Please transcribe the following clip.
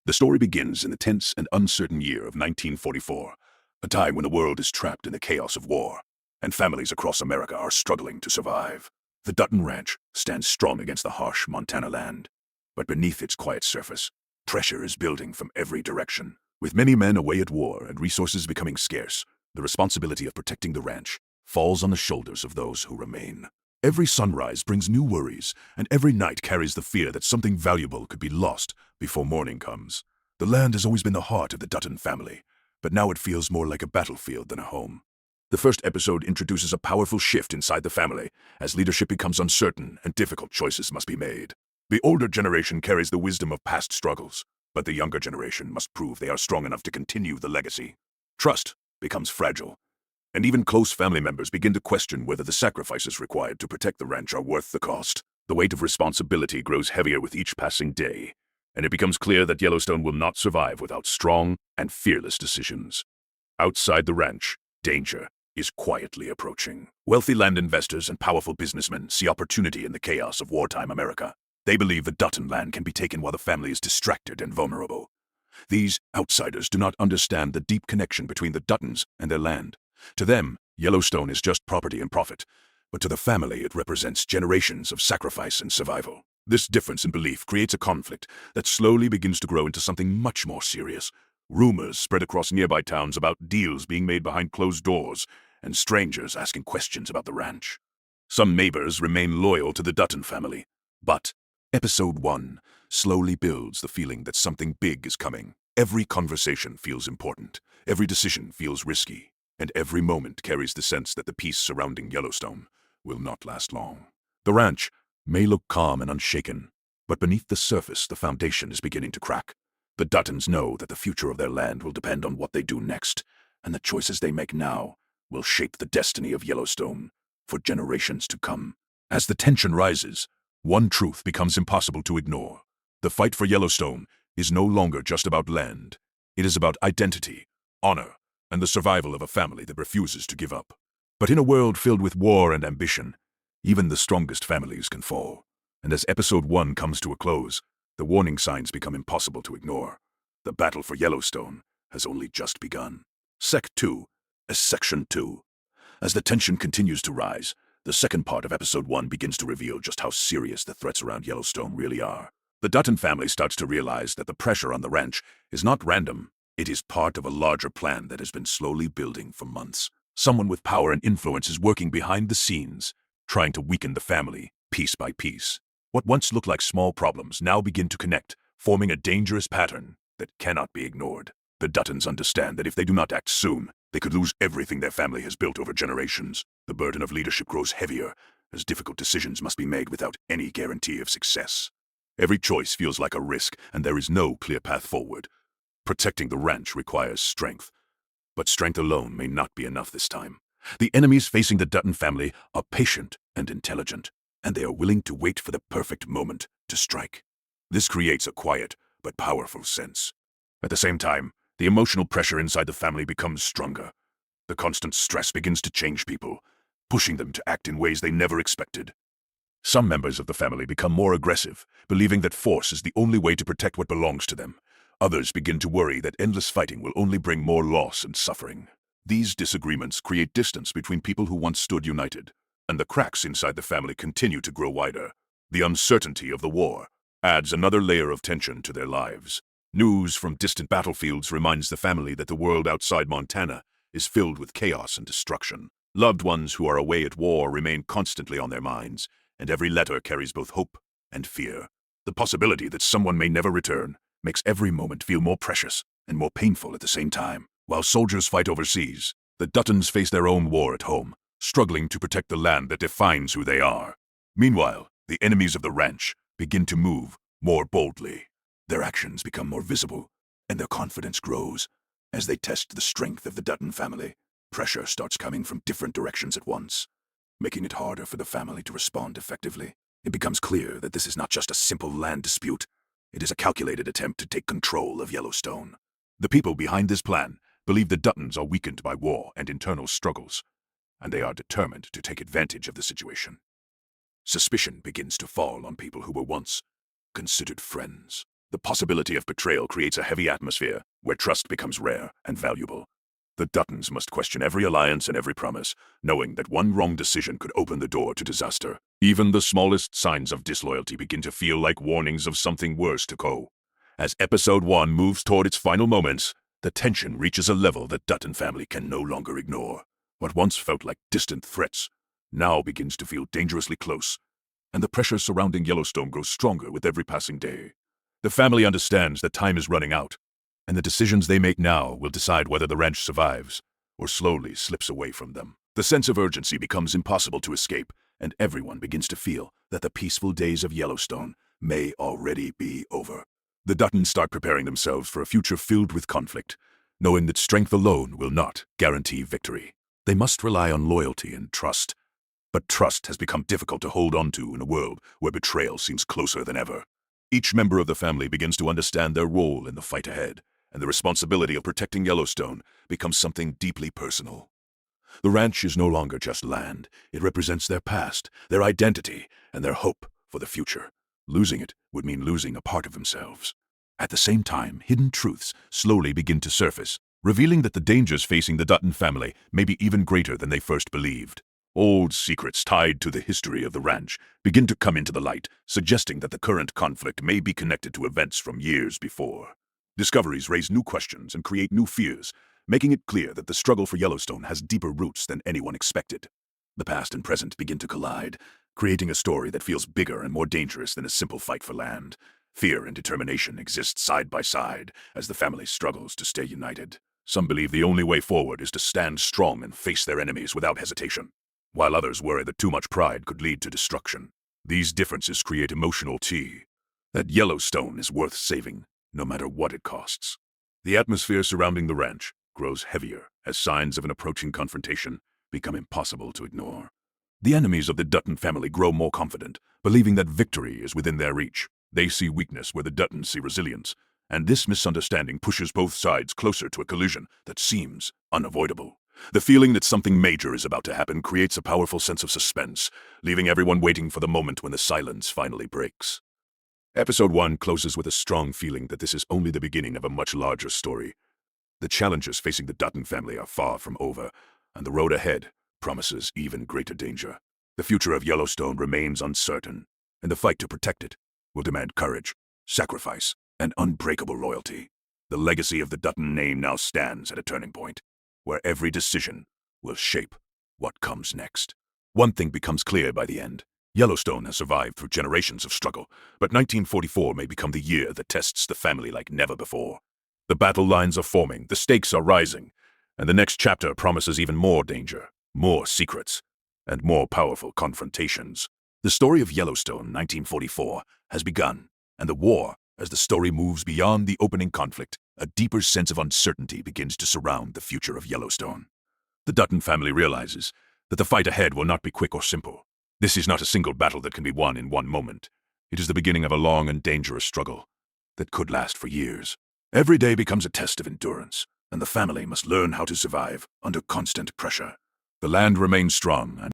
The story begins in the tense and uncertain year of 1944, a time when the world is trapped in the chaos of war, and families across America are struggling to survive. The Dutton Ranch stands strong against the harsh Montana land, but beneath its quiet surface, pressure is building from every direction. With many men away at war and resources becoming scarce, the responsibility of protecting the ranch falls on the shoulders of those who remain. Every sunrise brings new worries, and every night carries the fear that something valuable could be lost before morning comes. The land has always been the heart of the Dutton family, but now it feels more like a battlefield than a home. The first episode introduces a powerful shift inside the family, as leadership becomes uncertain and difficult choices must be made. The older generation carries the wisdom of past struggles, but the younger generation must prove they are strong enough to continue the legacy. Trust becomes fragile, and even close family members begin to question whether the sacrifices required to protect the ranch are worth the cost. The weight of responsibility grows heavier with each passing day, and it becomes clear that Yellowstone will not survive without strong and fearless decisions. Outside the ranch, danger is quietly approaching. Wealthy land investors and powerful businessmen see opportunity in the chaos of wartime America. They believe the Dutton land can be taken while the family is distracted and vulnerable. These outsiders do not understand the deep connection between the Duttons and their land. To them, Yellowstone is just property and profit, but to the family it represents generations of sacrifice and survival. This difference in belief creates a conflict that slowly begins to grow into something much more serious. Rumors spread across nearby towns about deals being made behind closed doors, and strangers asking questions about the ranch. Some neighbors remain loyal to the Dutton family, but Episode 1 slowly builds the feeling that something big is coming. Every conversation feels important, every decision feels risky, and every moment carries the sense that the peace surrounding Yellowstone will not last long. The ranch may look calm and unshaken, but beneath the surface the foundation is beginning to crack. The Duttons know that the future of their land will depend on what they do next, and the choices they make now will shape the destiny of Yellowstone for generations to come. As the tension rises, one truth becomes impossible to ignore. The fight for Yellowstone is no longer just about land. It is about identity, honor, and the survival of a family that refuses to give up. But in a world filled with war and ambition, even the strongest families can fall. And as Episode 1 comes to a close, the warning signs become impossible to ignore. The battle for Yellowstone has only just begun. Section 2. As the tension continues to rise, the second part of Episode 1 begins to reveal just how serious the threats around Yellowstone really are. The Dutton family starts to realize that the pressure on the ranch is not random. It is part of a larger plan that has been slowly building for months. Someone with power and influence is working behind the scenes, trying to weaken the family, piece by piece. What once looked like small problems now begin to connect, forming a dangerous pattern that cannot be ignored. The Duttons understand that if they do not act soon, they could lose everything their family has built over generations. The burden of leadership grows heavier, as difficult decisions must be made without any guarantee of success. Every choice feels like a risk, and there is no clear path forward. Protecting the ranch requires strength, but strength alone may not be enough this time. The enemies facing the Dutton family are patient and intelligent, and they are willing to wait for the perfect moment to strike. This creates a quiet but powerful sense. At the same time, the emotional pressure inside the family becomes stronger. The constant stress begins to change people, pushing them to act in ways they never expected. Some members of the family become more aggressive, believing that force is the only way to protect what belongs to them. Others begin to worry that endless fighting will only bring more loss and suffering. These disagreements create distance between people who once stood united, and the cracks inside the family continue to grow wider. The uncertainty of the war adds another layer of tension to their lives. News from distant battlefields reminds the family that the world outside Montana is filled with chaos and destruction. Loved ones who are away at war remain constantly on their minds, and every letter carries both hope and fear. The possibility that someone may never return makes every moment feel more precious and more painful at the same time. While soldiers fight overseas, the Duttons face their own war at home, struggling to protect the land that defines who they are. Meanwhile, the enemies of the ranch begin to move more boldly. Their actions become more visible, and their confidence grows. As they test the strength of the Dutton family, pressure starts coming from different directions at once, making it harder for the family to respond effectively. It becomes clear that this is not just a simple land dispute. It is a calculated attempt to take control of Yellowstone. The people behind this plan believe the Duttons are weakened by war and internal struggles, and they are determined to take advantage of the situation. Suspicion begins to fall on people who were once considered friends. The possibility of betrayal creates a heavy atmosphere where trust becomes rare and valuable. The Duttons must question every alliance and every promise, knowing that one wrong decision could open the door to disaster. Even the smallest signs of disloyalty begin to feel like warnings of something worse to go. As Episode 1 moves toward its final moments, the tension reaches a level that Dutton family can no longer ignore. What once felt like distant threats now begins to feel dangerously close, and the pressure surrounding Yellowstone grows stronger with every passing day. The family understands that time is running out, and the decisions they make now will decide whether the ranch survives or slowly slips away from them. The sense of urgency becomes impossible to escape, and everyone begins to feel that the peaceful days of Yellowstone may already be over. The Duttons start preparing themselves for a future filled with conflict, knowing that strength alone will not guarantee victory. They must rely on loyalty and trust, but trust has become difficult to hold on to in a world where betrayal seems closer than ever. Each member of the family begins to understand their role in the fight ahead, and the responsibility of protecting Yellowstone becomes something deeply personal. The ranch is no longer just land. It represents their past, their identity, and their hope for the future. Losing it would mean losing a part of themselves. At the same time, hidden truths slowly begin to surface, revealing that the dangers facing the Dutton family may be even greater than they first believed. Old secrets tied to the history of the ranch begin to come into the light, suggesting that the current conflict may be connected to events from years before. Discoveries raise new questions and create new fears, making it clear that the struggle for Yellowstone has deeper roots than anyone expected. The past and present begin to collide, creating a story that feels bigger and more dangerous than a simple fight for land. Fear and determination exist side by side as the family struggles to stay united. Some believe the only way forward is to stand strong and face their enemies without hesitation, while others worry that too much pride could lead to destruction. These differences create emotional that Yellowstone is worth saving, no matter what it costs. The atmosphere surrounding the ranch grows heavier as signs of an approaching confrontation become impossible to ignore. The enemies of the Dutton family grow more confident, believing that victory is within their reach. They see weakness where the Duttons see resilience, and this misunderstanding pushes both sides closer to a collision that seems unavoidable. The feeling that something major is about to happen creates a powerful sense of suspense, leaving everyone waiting for the moment when the silence finally breaks. Episode 1 closes with a strong feeling that this is only the beginning of a much larger story. The challenges facing the Dutton family are far from over, and the road ahead promises even greater danger. The future of Yellowstone remains uncertain, and the fight to protect it will demand courage, sacrifice, and unbreakable loyalty. The legacy of the Dutton name now stands at a turning point, where every decision will shape what comes next. One thing becomes clear by the end. Yellowstone has survived through generations of struggle, but 1944 may become the year that tests the family like never before. The battle lines are forming, the stakes are rising, and the next chapter promises even more danger, more secrets, and more powerful confrontations. The story of Yellowstone 1944 has begun, and the war, as the story moves beyond the opening conflict, a deeper sense of uncertainty begins to surround the future of Yellowstone. The Dutton family realizes that the fight ahead will not be quick or simple. This is not a single battle that can be won in one moment. It is the beginning of a long and dangerous struggle that could last for years. Every day becomes a test of endurance, and the family must learn how to survive under constant pressure. The land remains strong, and